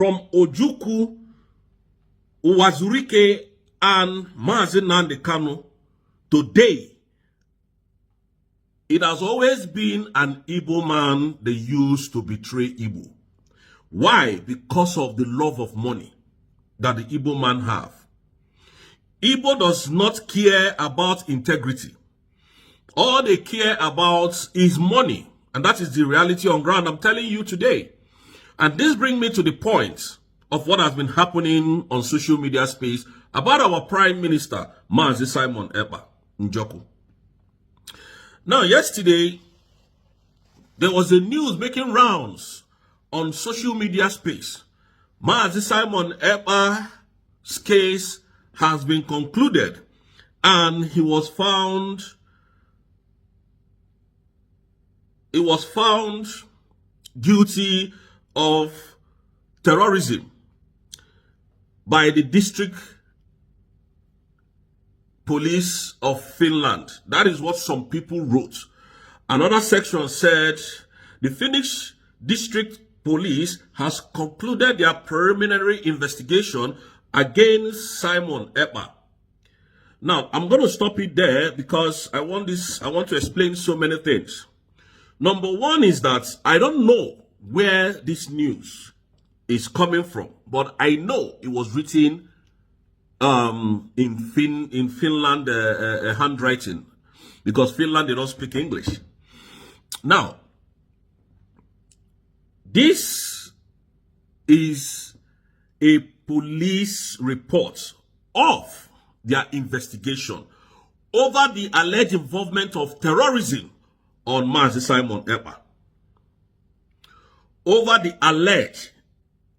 from Ojukwu, Uwazurike, and Mazi Nnamdi Kanu, today, it has always been an Igbo man they used to betray Igbo. Why? Because of the love of money that the Igbo man have. Igbo does not care about integrity. All they care about is money. And that is the reality on ground I'm telling you today. And this brings me to the point of what has been happening on social media space about our Prime Minister, Mazi Simon Ekpa Ojukwu. Now, yesterday, there was a news making rounds on social media space. Mazi Simon Ekpa's case has been concluded, and he was found guilty of terrorism by the district police of Finland. That is what some people wrote. Another section said the Finnish district police has concluded their preliminary investigation against Simon Ekpa. Now, I'm going to stop it there because I want to explain so many things. Number one is that I don't know where this news is coming from, but I know it was written in Finland handwriting, because Finland, they don't speak English. Now, this is a police report of their investigation over the alleged involvement of terrorism on Mazi Simon Ekpa. Over the alleged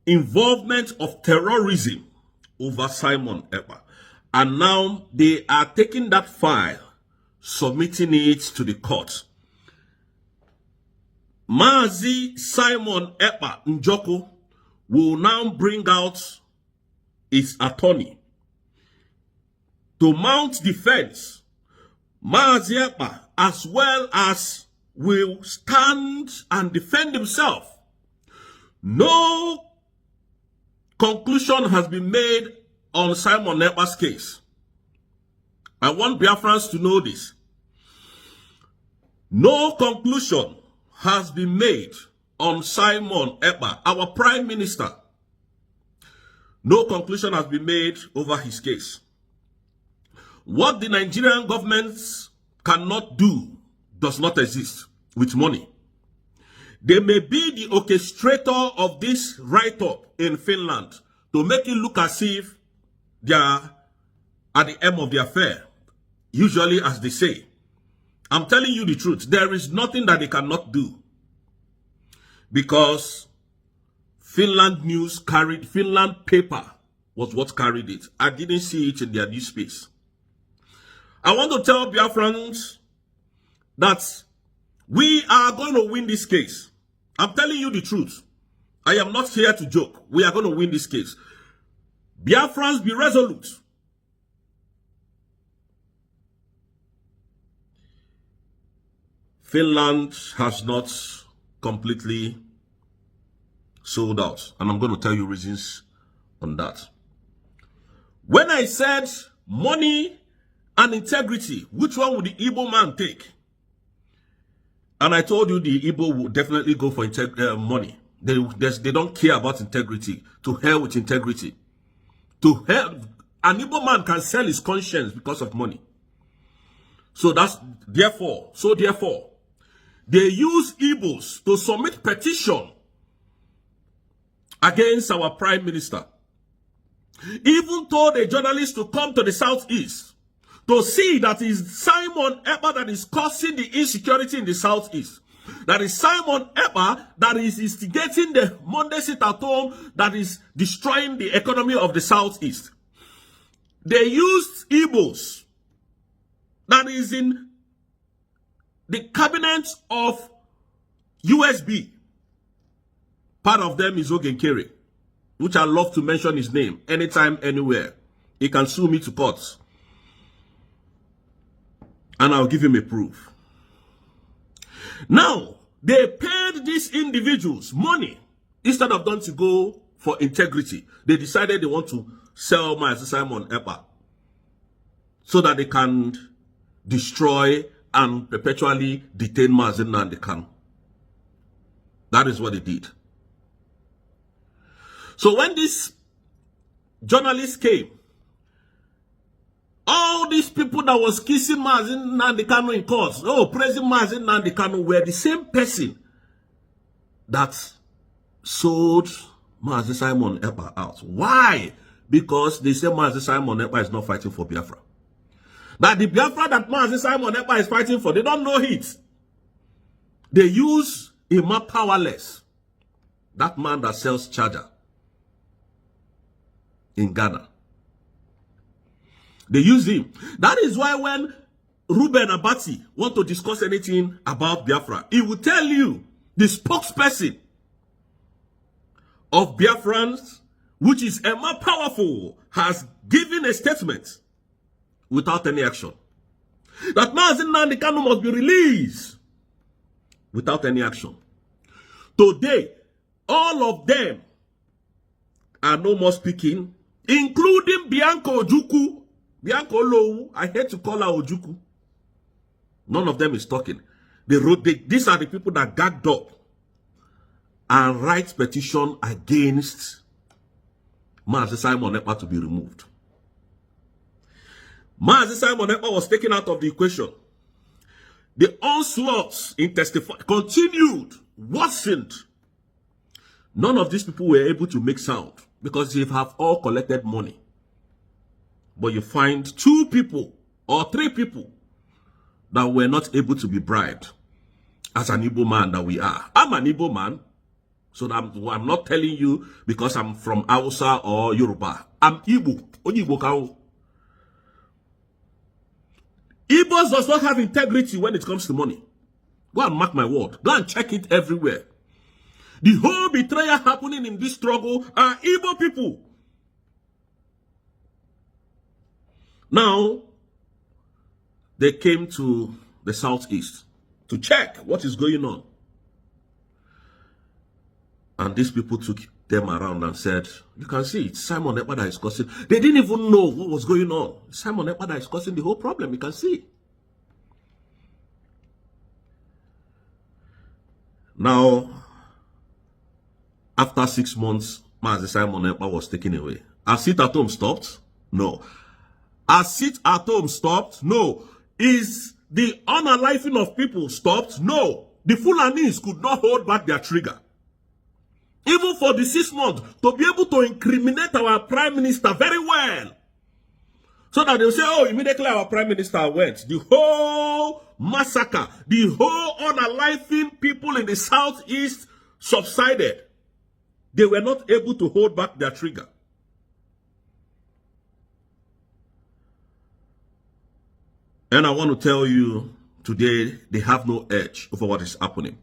involvement of terrorism over Simon Ekpa. And now they are taking that file, submitting it to the court. Mazi Simon Ekpa Ojukwu will now bring out his attorney to mount defense. Mazi Ekpa, as well as, will stand and defend himself. No conclusion has been made on Simon Ekpa's case. I want Biafrans to know this. No conclusion has been made on Simon Ekpa, our Prime Minister. No conclusion has been made over his case. What the Nigerian government cannot do does not exist with money. They may be the orchestrator of this write-up in Finland to make it look as if they are at the end of the affair, usually as they say. I'm telling you the truth. There is nothing that they cannot do, because Finland paper was what carried it. I didn't see it in their news space. I want to tell Biafrans that we are going to win this case. I'm telling you the truth. I am not here to joke. We are going to win this case. Biafrans, be resolute. Finland has not completely sold out. And I'm going to tell you reasons on that. When I said money and integrity, which one would the Igbo man take? And I told you the Igbo would definitely go for money. They don't care about integrity. To hell with integrity. To hell, an Igbo man can sell his conscience because of money. So therefore, they use Igbos to submit petition against our Prime Minister. Even told a journalist to come to the Southeast to see that is Simon Ekpa that is causing the insecurity in the Southeast. That is Simon Ekpa that is instigating the Monday sit at home that is destroying the economy of the Southeast. They used Igbos that is in the cabinet of USB. Part of them is Ogenkere, which I love to mention his name anytime, anywhere. He can sue me to court. And I'll give him a proof. Now, they paid these individuals money instead of them to go for integrity. They decided they want to sell Mazi Simon Ekpa so that they can destroy and perpetually detain Mazi Nnamdi Kanu. That is what they did. So when these journalists came, all these people that was kissing Mazi Nnamdi Kanu in court, praising Mazi Nnamdi Kanu, were the same person that sold Mazi Simon Ekpa out. Why? Because they say Mazi Simon Ekpa is not fighting for Biafra. That the Biafra that Mazi Simon Ekpa is fighting for, they don't know it. They use a man powerless. That man that sells charger in Ghana. They use him. That is why when Ruben Abati want to discuss anything about Biafra, he will tell you the spokesperson of Biafrans, which is Emma Powerful, has given a statement without any action. That Mazi Nnamdi Kanu must be released without any action. Today, all of them are no more speaking, including Bianca OJUKU. Bianca OJUKU, I hate to call her Ojukwu. None of them is talking. These are the people that gagged up and write petition against Mazi Simon Ekpa to be removed. Mazi Simon Ekpa was taken out of the equation. The onslaughts in testify continued, worsened. None of these people were able to make sound because they have all collected money. But you find 2 people or 3 people that were not able to be bribed. As an Igbo man that we are. I'm an Igbo man. So I'm not telling you because I'm from Hausa or Yoruba. I'm Igbo. Igbos does not have integrity when it comes to money. Go and mark my word. Go and check it everywhere. The whole betrayal happening in this struggle are Igbo people. Now, they came to the southeast to check what is going on. And these people took them around and said, you can see it's Simon Ekpa that is causing. They didn't even know what was going on. Simon Ekpa that is causing the whole problem. You can see. Now, after 6 months, Mazi Simon Ekpa was taken away. Has Sit at Home stopped? No. Has Sit at Home stopped? No. Is the unaliving of people stopped? No. The Fulanis could not hold back their trigger. Even for the 6 months, to be able to incriminate our prime minister very well. So that they'll say, oh, immediately our prime minister went. The whole massacre, the whole unaliving people in the southeast subsided. They were not able to hold back their trigger. And I want to tell you, today, they have no edge over what is happening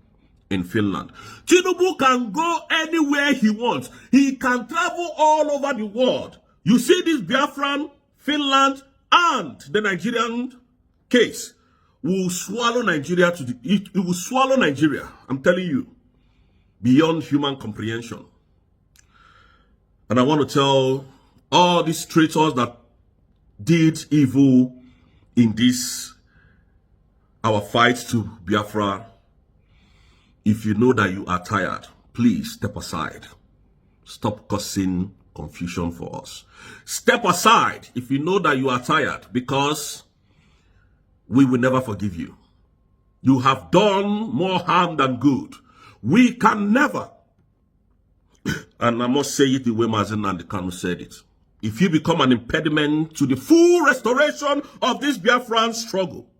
in Finland. Tinubu can go anywhere he wants. He can travel all over the world. You see this Biafran, Finland, and the Nigerian case will swallow Nigeria it will swallow Nigeria. I'm telling you, beyond human comprehension. And I want to tell all these traitors that did evil in this, our fight to Biafra, if you know that you are tired, please step aside. Stop causing confusion for us. Step aside if you know that you are tired, because we will never forgive you. You have done more harm than good. We can never, and I must say it the way Mazi Nnamdi Kanu said it, if you become an impediment to the full restoration of this Biafran struggle,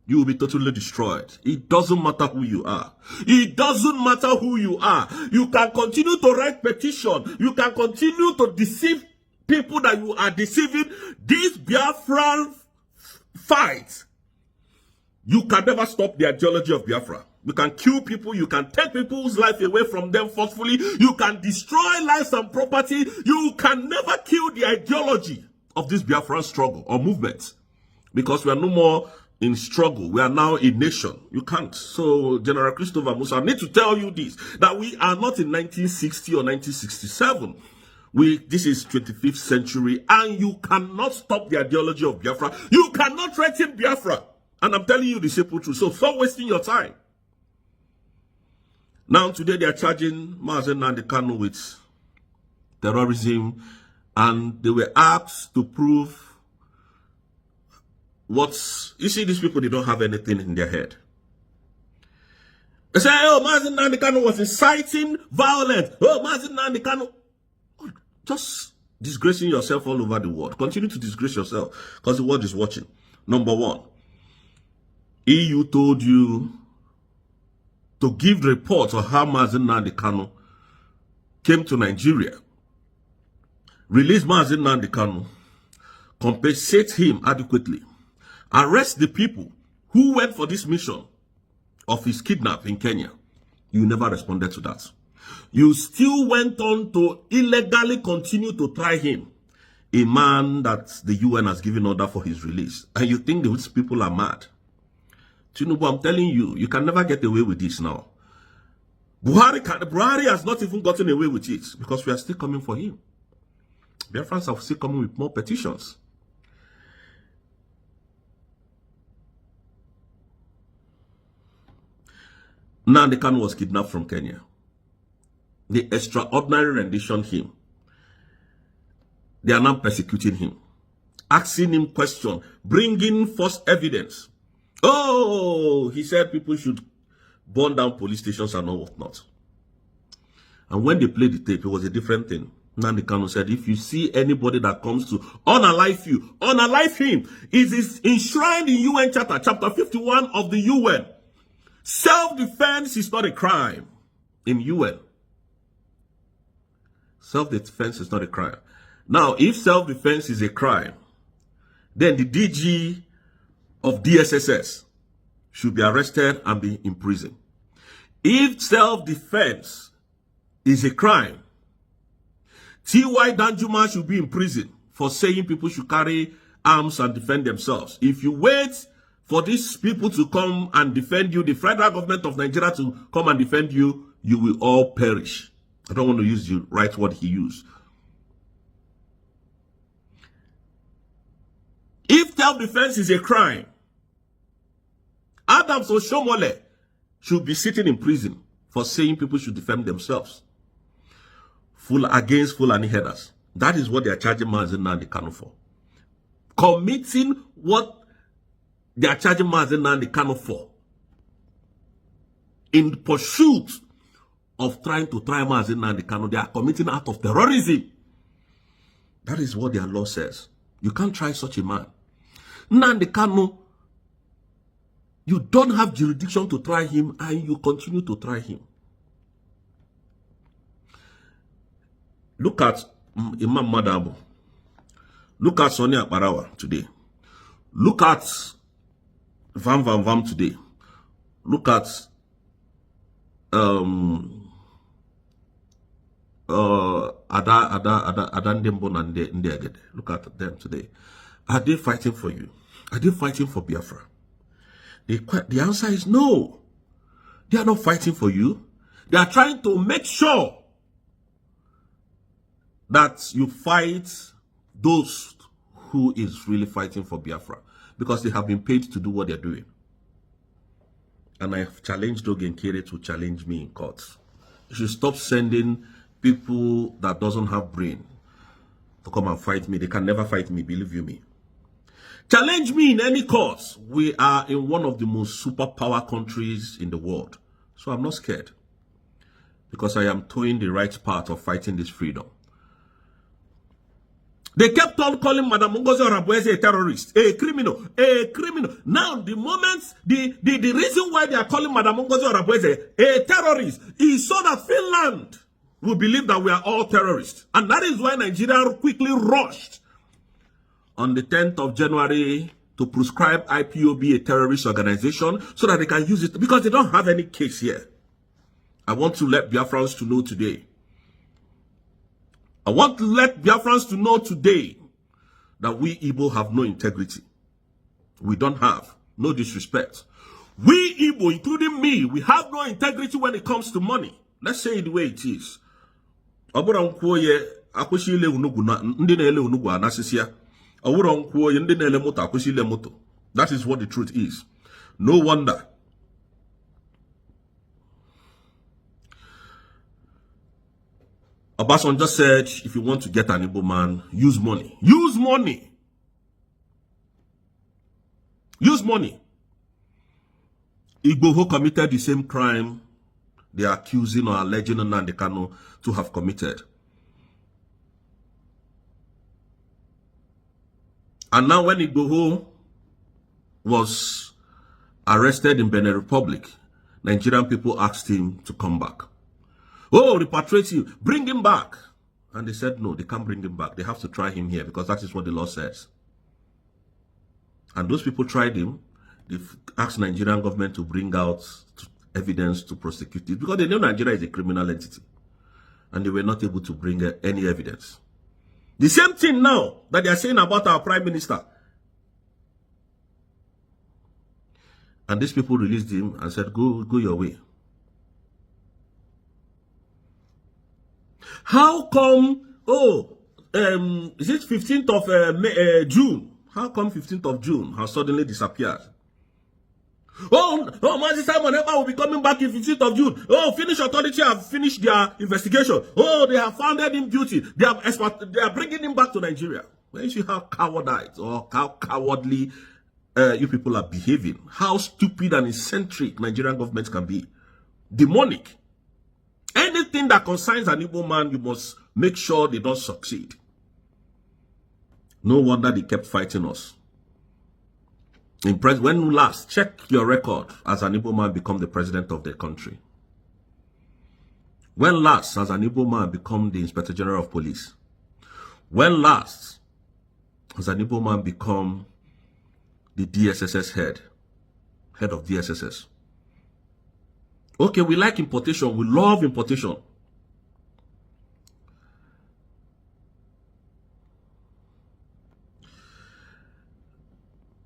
you will be totally destroyed. It doesn't matter who you are. It doesn't matter who you are. You can continue to write petition. You can continue to deceive people that you are deceiving. This Biafran fight, you can never stop the ideology of Biafra. You can kill people. You can take people's life away from them forcefully. You can destroy lives and property. You can never kill the ideology of this Biafran struggle or movement, because we are no more in struggle. We are now a nation. You can't. So, General Christopher Musa, I need to tell you this, that we are not in 1960 or 1967. This is 25th century, and you cannot stop the ideology of Biafra. You cannot threaten Biafra. And I'm telling you the simple truth. So stop wasting your time. Now, today they are charging Mazen Nnamdi Kanu with terrorism, and they were asked to prove what's... You see, these people, they don't have anything in their head. They say, oh, Mazen Nnamdi Kanu was inciting violence. Oh, Mazen Nnamdi Kanu... Just disgracing yourself all over the world. Continue to disgrace yourself because the world is watching. Number one, EU told you to give reports on how Mazen Nnamdi Kanu came to Nigeria, release Mazen Nnamdi Kanu, compensate him adequately, arrest the people who went for this mission of his kidnap in Kenya. You never responded to that. You still went on to illegally continue to try him, a man that the UN has given order for his release. And you think these people are mad? Tinubu, I'm telling you, you can never get away with this now. Buhari has not even gotten away with it because we are still coming for him. Biafrans are still coming with more petitions. Nnamdi Kanu was kidnapped from Kenya. They extraordinary rendition him. They are now persecuting him, asking him questions, bringing false evidence. Oh, he said people should burn down police stations and all whatnot. And when they played the tape, it was a different thing. Nnamdi Kanu said, if you see anybody that comes to unalive you, unalive him. It is enshrined in UN Charter, chapter 51 of the UN. Self-defense is not a crime in UN. Self-defense is not a crime. Now, if self-defense is a crime, then the DG of DSSS should be arrested and be in prison. If self-defense is a crime, T.Y. Danjuma should be in prison for saying people should carry arms and defend themselves. If you wait for these people to come and defend you, the federal government of Nigeria to come and defend you, you will all perish. I don't want to use the right word he used. If self-defense is a crime, Adams Oshomole should be sitting in prison for saying people should defend themselves. Against Fulani headers. That is what they are charging Mazen Nnamdi Kanu for. Committing what they are charging Mazen Nnamdi Kanu for. In pursuit of trying to try Mazen Nnamdi Kanu, they are committing act of terrorism. That is what their law says. You can't try such a man. Nnamdi Kanu, you don't have jurisdiction to try him, and you continue to try him. Look at Imam Madabu. Look at Sonia Barawa today. Look at Vam today. Look at Adan Dembon and Ndegede. Look at them today. Are they fighting for you? Are they fighting for Biafra? The answer is no. They are not fighting for you. They are trying to make sure that you fight those who is really fighting for Biafra, because they have been paid to do what they're doing. And I have challenged Ogenkere to challenge me in court. You should stop sending people that doesn't have brain to come and fight me. They can never fight me, believe you me. Challenge me in any court. We are in one of the most superpower countries in the world. So I'm not scared, because I am towing the right path of fighting this freedom. They kept on calling Madam Ngozi Orabueze a terrorist, a criminal, a criminal. Now, the reason why they are calling Madam Ngozi Orabueze a terrorist is so that Finland will believe that we are all terrorists. And that is why Nigeria quickly rushed on the 10th of January to prescribe IPOB a terrorist organization so that they can use it, because they don't have any case here. I want to let Biafrans to know today. I want to let Biafrans to know today that we Igbo have no integrity. We don't have. No disrespect. We Igbo, including me, we have no integrity when it comes to money. Let's say it the way it is. That is what the truth is. No wonder. Obasanjo just said, if you want to get an Igbo man, use money. Use money. Use money. Igbo who committed the same crime they are accusing or alleging Nnamdi Kanu to have committed. And now when Igbo was arrested in Benin Republic, Nigerian people asked him to come back. Oh, repatriate him, bring him back. And they said, no, they can't bring him back. They have to try him here because that is what the law says. And those people tried him. They've asked Nigerian government to bring out evidence to prosecute it because they know Nigeria is a criminal entity. And they were not able to bring any evidence. The same thing now that they are saying about our prime minister. And these people released him and said, go your way. How come, is it 15th of June? How come 15th of June has suddenly disappeared? Mazi Simon Ekpa will be coming back in 15th of June. Finnish authority have finished their investigation. They have found him guilty. They are bringing him back to Nigeria. When you see how cowardized or how cowardly you people are behaving, how stupid and eccentric Nigerian government can be. Demonic. Anything that concerns an Igbo man, you must make sure they don't succeed. No wonder they kept fighting us. When last, check your record as an Igbo man become the president of the country. When last has an Igbo man become the Inspector General of Police? When last has an Igbo man become the DSSS head of DSSS? Okay, we like importation. We love importation.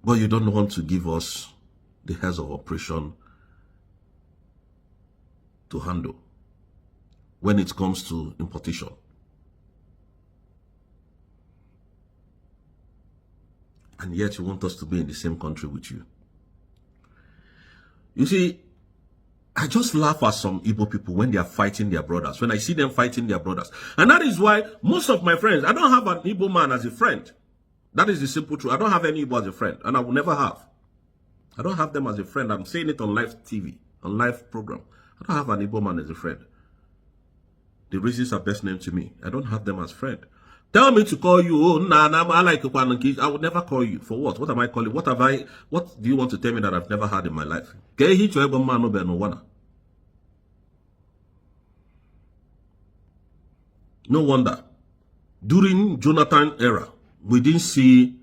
But you don't want to give us the heads of operation to handle when it comes to importation. And yet you want us to be in the same country with you. You see, I just laugh at some Igbo people when they are fighting their brothers. When I see them fighting their brothers. And that is why most of my friends, I don't have an Igbo man as a friend. That is the simple truth. I don't have any Igbo as a friend. And I will never have. I don't have them as a friend. I'm saying it on live TV, on live program. I don't have an Igbo man as a friend. The reasons are best known to me. I don't have them as friend. Tell me to call you, I like I would never call you. For what? What am I calling? What do you want to tell me that I've never had in my life? No wonder. During Jonathan era, we didn't see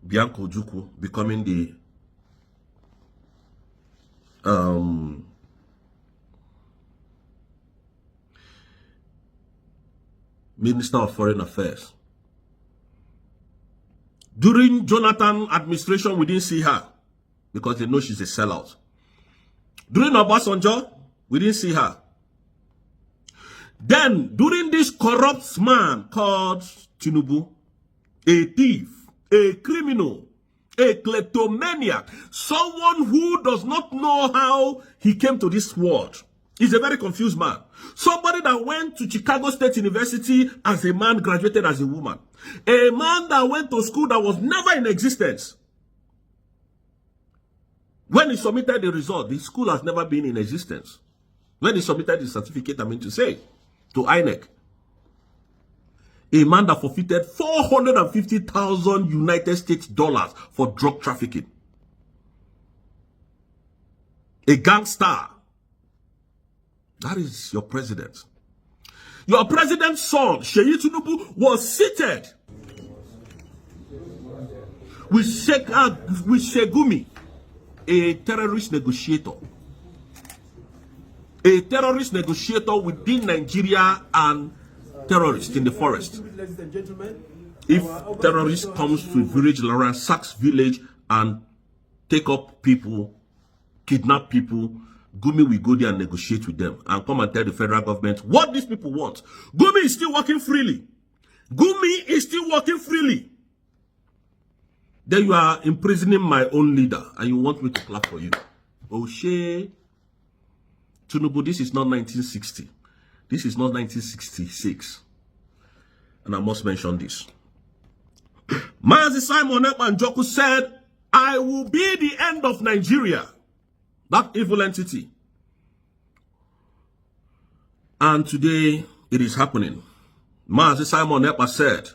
Bianca OJUKU becoming the Minister of Foreign Affairs. During Jonathan administration, we didn't see her because they know she's a sellout. During Obasanjo, we didn't see her. Then, during this corrupt man called Tinubu, a thief, a criminal, a kleptomaniac, someone who does not know how he came to this world. He's a very confused man. Somebody that went to Chicago State University as a man, graduated as a woman. A man that went to school that was never in existence. When he submitted the result, the school has never been in existence. When he submitted the certificate, to INEC. A man that forfeited 450,000 United States dollars for drug trafficking. A gangster. That is your president. Your president's son, Seyi Tinubu, was seated with Shegumi, a terrorist negotiator. A terrorist negotiator within Nigeria and terrorists in the forest. If terrorist comes to a village, ransacks village and take up people, kidnap people. Gumi will go there and negotiate with them and come and tell the federal government what these people want. Gumi is still working freely. Gumi is still working freely. Then you are imprisoning my own leader and you want me to clap for you. Oh, shey. Tinubu, this is not 1960. This is not 1966. And I must mention this. Mazi Simon Ekpa and Ojukwu said, I will be the end of Nigeria. That evil entity. And today, it is happening. Mazi Simon Ekpa said,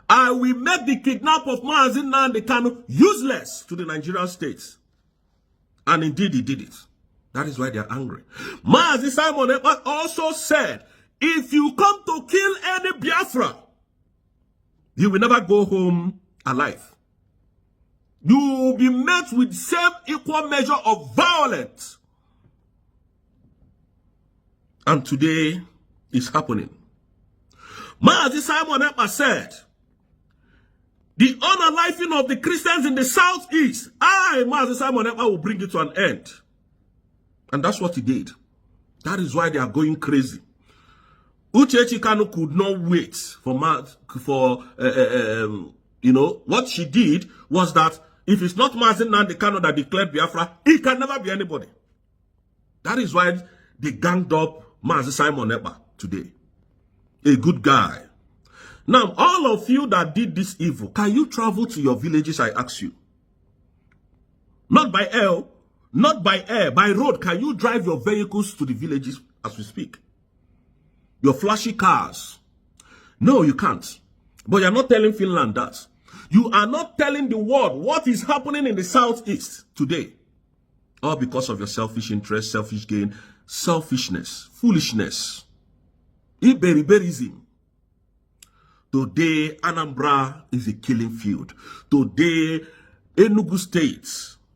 I will make the kidnap of Mazi Nnamdi Kanu useless to the Nigerian states. And indeed, he did it. That is why they are angry. Mazi Simon Ekpa also said, if you come to kill any Biafra, you will never go home alive. You will be met with same equal measure of violence. And today, it's happening. Mazi Simon Ekpa said, the unaliving of the Christians in the southeast, Mazi Simon Ekpa, will bring it to an end. And that's what he did. That is why they are going crazy. Uchechi Kanu could not wait for you know, what she did was that if it's not Mazi Nnamdi Kanu that declared Biafra, it can never be anybody. That is why they ganged up Mazi Simon Ekpa today. A good guy. Now, all of you that did this evil, can you travel to your villages, I ask you? Not by air, not by air, by road. Can you drive your vehicles to the villages as we speak? Your flashy cars. No, you can't. But you're not telling Finland that. You are not telling the world what is happening in the southeast today. All because of your selfish interest, selfish gain, selfishness, foolishness. Biberyism. Today, Anambra is a killing field. Today, Enugu State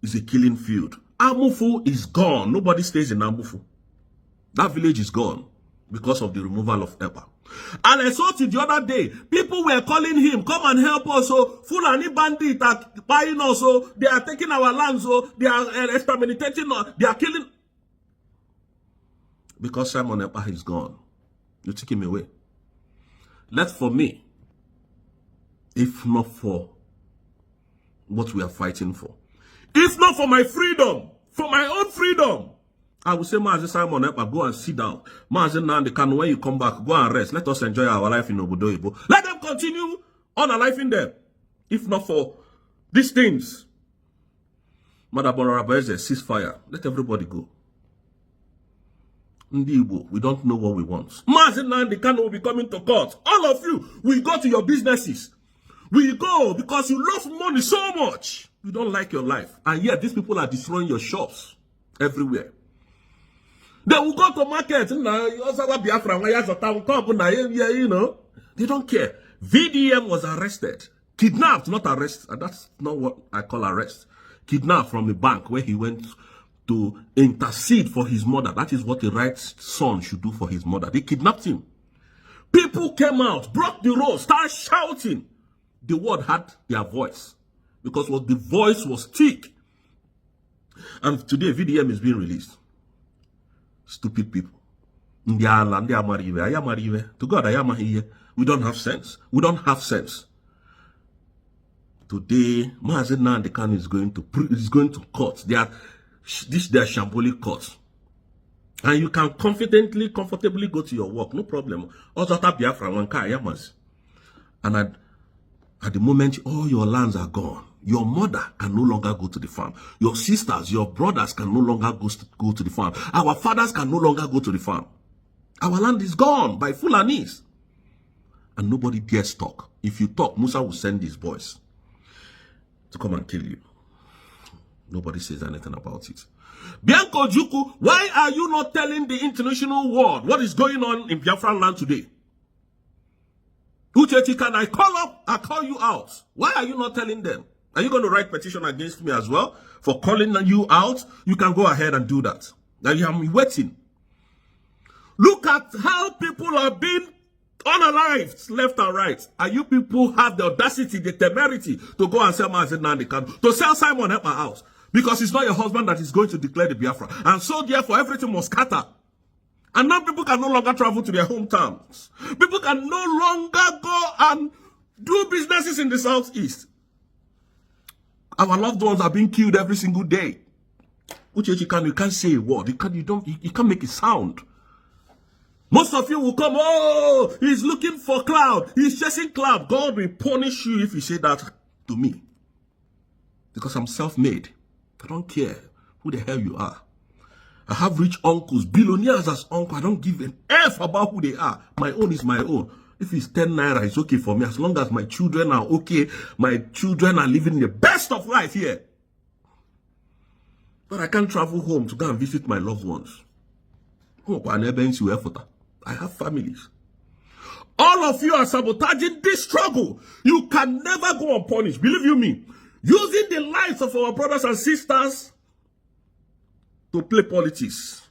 is a killing field. Amufu is gone. Nobody stays in Amufu. That village is gone because of the removal of Ekpa. And I saw it the other day. People were calling him, come and help us. So Fulani bandits are buying us. So they are taking our land. So they are exterminating us. They are killing. Because Simon Ekpa is gone. You took him away. Let for me, if not for what we are fighting for, if not for my freedom, for my own freedom, I will say, Mazi Simon Ekpa, go and sit down. Mazi Nnamdi Kanu, when you come back, go and rest. Let us enjoy our life in Obodo Igbo. Let them continue on a life in them. If not for these things, Madam Borabeze, ceasefire. Let everybody go. Igbo, we don't know what we want. Mazi Nnamdi Kanu will be coming to court. All of you will go to your businesses. We go because you love money so much. You don't like your life. And yet these people are destroying your shops everywhere. They will go to market. You know. They don't care. VDM was arrested. Kidnapped, not arrested. And that's not what I call arrest. Kidnapped from a bank where he went to intercede for his mother. That is what a right son should do for his mother. They kidnapped him. People came out, broke the road, started shouting. The word had their voice. Because the voice was thick. And today, VDM is being released. Stupid people. To God, we don't have sense. We don't have sense. Today, Mazi Nnamdi Kanu is going to court. This their shambolic court. And you can comfortably go to your work. No problem. And at the moment, all your lands are gone. Your mother can no longer go to the farm. Your sisters, your brothers can no longer go to the farm. Our fathers can no longer go to the farm. Our land is gone by Fulanis. And nobody dares talk. If you talk, Musa will send his boys to come and kill you. Nobody says anything about it. Bianca OJUKU, why are you not telling the international world what is going on in Biafran land today? Uchechi, can I call you out? Why are you not telling them? Are you going to write petition against me as well for calling you out? You can go ahead and do that. Now I'm waiting. Look at how people are being unalived, left and right. And you people have the audacity, the temerity to go and sell Mazi Nnamdi Kanu, to sell Simon Ekpa out. Because it's not your husband that is going to declare the Biafra. And so therefore everything must scatter. And now people can no longer travel to their hometowns. People can no longer go and do businesses in the southeast. Our loved ones are being killed every single day. You can't say a word. You can't make a sound. Most of you will come, oh, he's looking for cloud. He's chasing cloud. God will punish you if you say that to me. Because I'm self-made. I don't care who the hell you are. I have rich uncles, billionaires as uncle. I don't give an F about who they are. My own is my own. If it's 10 naira, it's okay for me. As long as my children are okay, my children are living the best of life here. But I can't travel home to go and visit my loved ones. I have families. All of you are sabotaging this struggle. You can never go unpunished. Believe you me. Using the lives of our brothers and sisters to play politics.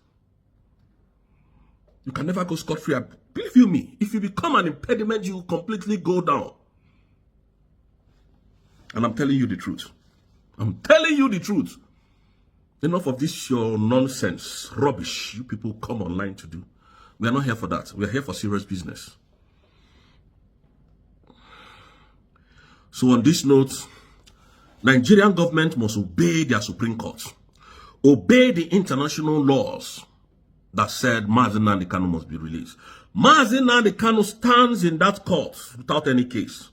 You can never go scot-free. Believe you me. If you become an impediment, you will completely go down. And I'm telling you the truth. I'm telling you the truth. Enough of this your nonsense, rubbish you people come online to do. We are not here for that. We are here for serious business. So on this note, Nigerian government must obey their Supreme Court. Obey the international laws that said Mazi Nnamdi Kanu must be released. Mazi Nnamdi Kanu stands in that court without any case.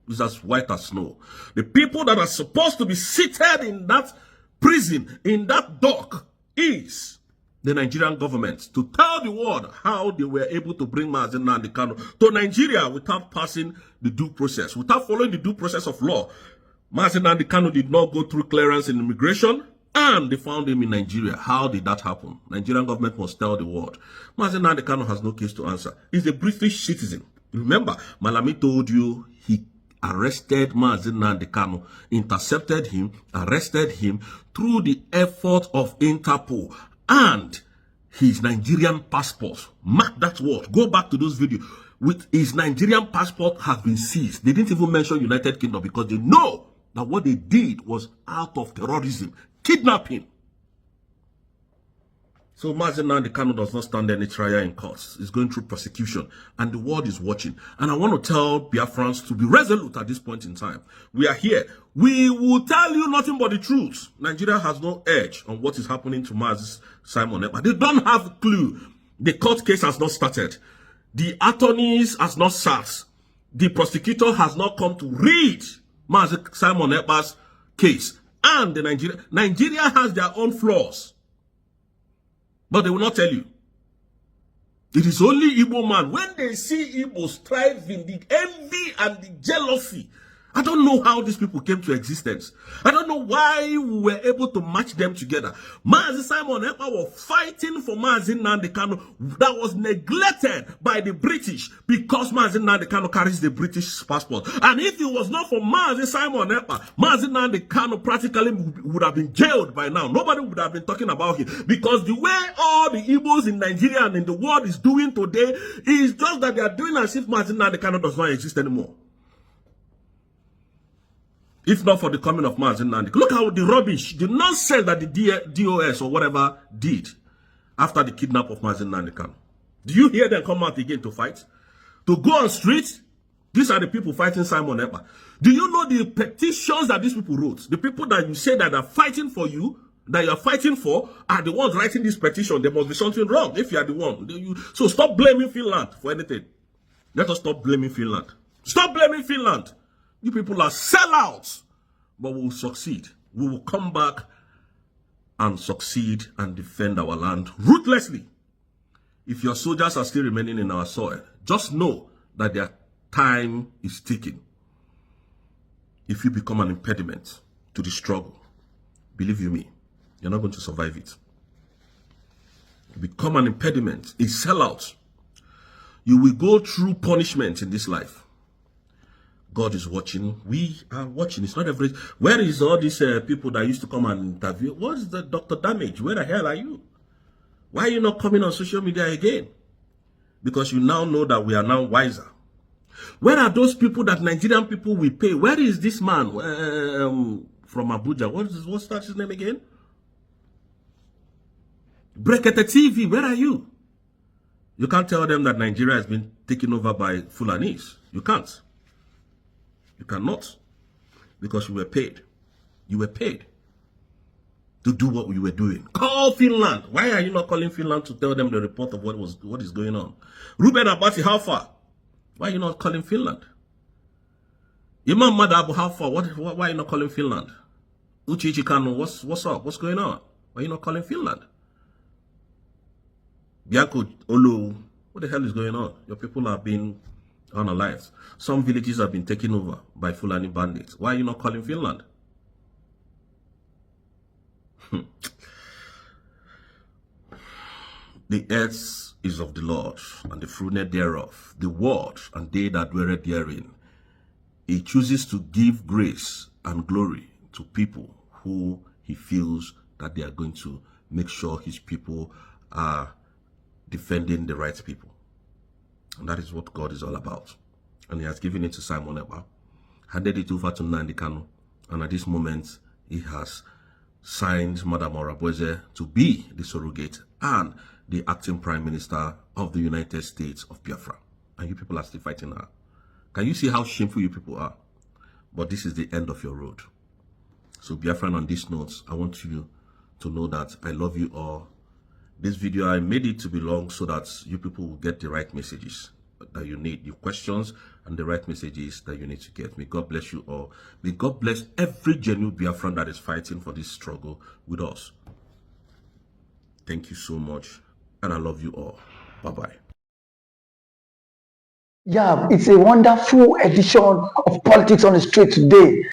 It's as white as snow. The people that are supposed to be seated in that prison, in that dock, is the Nigerian government to tell the world how they were able to bring Mazi Nnamdi Kanu to Nigeria without passing the due process, without following the due process of law. Mazi Nnamdi Kanu did not go through clearance in immigration, and they found him in Nigeria. How did that happen? Nigerian government must tell the world. Mazi Nnamdi Kanu has no case to answer. He's a British citizen. Remember, Malami told you he arrested Mazi Nnamdi Kanu, intercepted him, arrested him through the effort of Interpol and his Nigerian passport. Mark that word. Go back to those videos. With his Nigerian passport has been seized. They didn't even mention United Kingdom because they know that what they did was out of terrorism, kidnapping. So Mazi Nnamdi Kanu does not stand any trial in courts. He's going through prosecution, and the world is watching. And I want to tell Biafrans to be resolute at this point in time. We are here. We will tell you nothing but the truth. Nigeria has no edge on what is happening to Mazi Simon Ekpa. They don't have a clue. The court case has not started. The attorneys has not sat. The prosecutor has not come to read Mazi Simon Ekpa's case. And the Nigeria has their own flaws. But they will not tell you. It is only Igbo man. When they see Igbos striving, the envy and the jealousy. I don't know how these people came to existence. I don't know why we were able to match them together. Mazi Simon Ekpa was fighting for Mazi Nnamdi Kanu that was neglected by the British because Mazi Nnamdi Kanu carries the British passport. And if it was not for Mazi Simon Ekpa, Mazi Nnamdi Kanu practically would have been jailed by now. Nobody would have been talking about him because the way all the Igbos in Nigeria and in the world is doing today is just that they are doing as if Mazi Nnamdi Kanu does not exist anymore. If not for the coming of Mazi Nnamdi. Look how the rubbish, the nonsense that the DOS or whatever did after the kidnap of Mazi Nnamdi Kanu. Do you hear them come out again to fight? To go on street? These are the people fighting Simon Ekpa. Do you know the petitions that these people wrote? The people that you say that are fighting for you, that you are fighting for, are the ones writing this petition. There must be something wrong if you are the one. So stop blaming Finland for anything. Let us stop blaming Finland. Stop blaming Finland. You people are sellouts, but we will succeed. We will come back and succeed and defend our land ruthlessly. If your soldiers are still remaining in our soil, just know that their time is ticking. If you become an impediment to the struggle, believe you me, you're not going to survive it. You become an impediment, a sellout. You will go through punishment in this life. God is watching. We are watching. It's not every. Where is all these people that used to come and interview? What is the Dr. Damage? Where the hell are you? Why are you not coming on social media again? Because you now know that we are now wiser. Where are those people that Nigerian people will pay? Where is this man? from Abuja. What's that his name again? Brekete TV, where are you? You can't tell them that Nigeria has been taken over by Fulanis. You can't. You cannot. Because you were paid. You were paid to do what you were doing. Call Finland. Why are you not calling Finland to tell them the report of what is going on? Ruben Abati, how far? Why are you not calling Finland? Imam Madabu, how far? Why are you not calling Finland? Uchi Kanu, what's up? What's going on? Why are you not calling Finland? Bianca OJUKUW'S, what the hell is going on? Your people are being unalived. Some villages have been taken over by Fulani bandits. Why are you not calling Finland? The earth is of the Lord, and the fruitfulness thereof, the world, and they that dwell therein. He chooses to give grace and glory to people who he feels that they are going to make sure his people are defending the right people. And that is what God is all about. And he has given it to Simon Ekpa, handed it over to Nnamdi Kanu, and at this moment, he has signed Madam Oraboeze to be the surrogate and the acting Prime Minister of the United States of Biafra. And you people are still fighting her. Can you see how shameful you people are? But this is the end of your road. So Biafran, on these notes, I want you to know that I love you all. This video, I made it to be long so that you people will get the right messages that you need, your questions, and the right messages that you need to get. May God bless you all. May God bless every genuine Biafran that is fighting for this struggle with us. Thank you so much, and I love you all. Bye-bye. Yeah, it's a wonderful edition of Politics on the Street today.